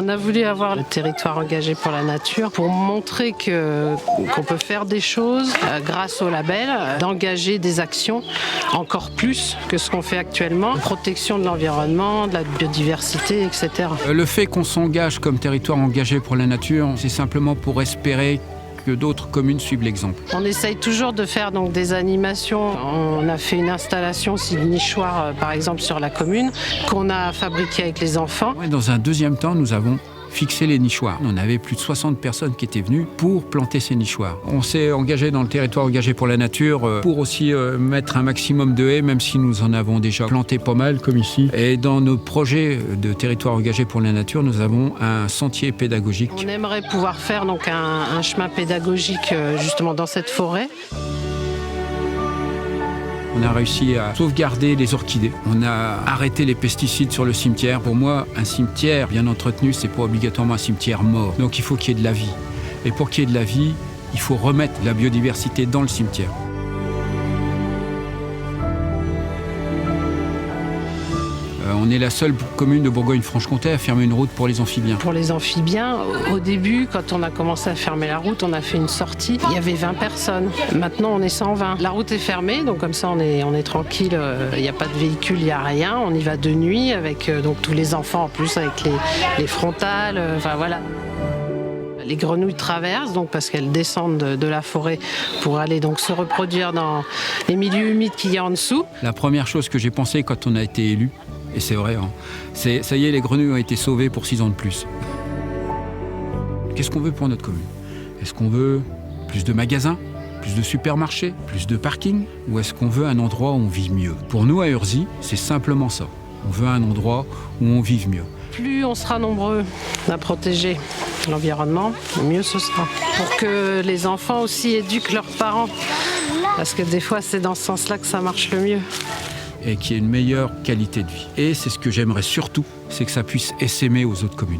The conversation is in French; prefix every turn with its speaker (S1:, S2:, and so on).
S1: On a voulu avoir le territoire engagé pour la nature pour montrer qu'on peut faire des choses grâce au label, d'engager des actions encore plus que ce qu'on fait actuellement. Protection de l'environnement, de la biodiversité, etc.
S2: Le fait qu'on s'engage comme territoire engagé pour la nature, c'est simplement pour espérer que d'autres communes suivent l'exemple.
S1: On essaye toujours de faire donc des animations. On a fait une installation aussi de nichoirs, par exemple, sur la commune, qu'on a fabriqué avec les enfants.
S2: Dans un deuxième temps, nous avons fixé les nichoirs. On avait plus de 60 personnes qui étaient venues pour planter ces nichoirs. On s'est engagé dans le territoire engagé pour la nature pour aussi mettre un maximum de haies, même si nous en avons déjà planté pas mal, comme ici. Et dans nos projets de territoire engagé pour la nature, nous avons un sentier pédagogique.
S1: On aimerait pouvoir faire donc un chemin pédagogique justement dans cette forêt.
S2: On a réussi à sauvegarder les orchidées. On a arrêté les pesticides sur le cimetière. Pour moi, un cimetière bien entretenu, c'est pas obligatoirement un cimetière mort. Donc il faut qu'il y ait de la vie. Et pour qu'il y ait de la vie, il faut remettre la biodiversité dans le cimetière. On est la seule commune de Bourgogne-Franche-Comté à fermer une route pour les amphibiens.
S1: Pour les amphibiens, au début, quand on a commencé à fermer la route, on a fait une sortie. Il y avait 20 personnes. Maintenant, on est 120. La route est fermée, donc comme ça, on est tranquille. Il n'y a pas de véhicule, il n'y a rien. On y va de nuit avec donc tous les enfants en plus, avec les frontales. Enfin voilà. Les grenouilles traversent donc parce qu'elles descendent de la forêt pour aller donc se reproduire dans les milieux humides qu'il y a en dessous.
S2: La première chose que j'ai pensé quand on a été élu, et c'est vrai, c'est ça y est, les grenouilles ont été sauvées pour 6 ans de plus. Qu'est-ce qu'on veut pour notre commune? Est-ce qu'on veut plus de magasins, plus de supermarchés, plus de parkings? Ou est-ce qu'on veut un endroit où on vit mieux? Pour nous, à Urzy, c'est simplement ça. On veut un endroit où on vive mieux.
S1: Plus on sera nombreux à protéger l'environnement, mieux ce sera. Pour que les enfants aussi éduquent leurs parents. Parce que des fois, c'est dans ce sens-là que ça marche le mieux.
S2: Et qu'il y ait une meilleure qualité de vie. Et c'est ce que j'aimerais surtout, c'est que ça puisse essaimer aux autres communes.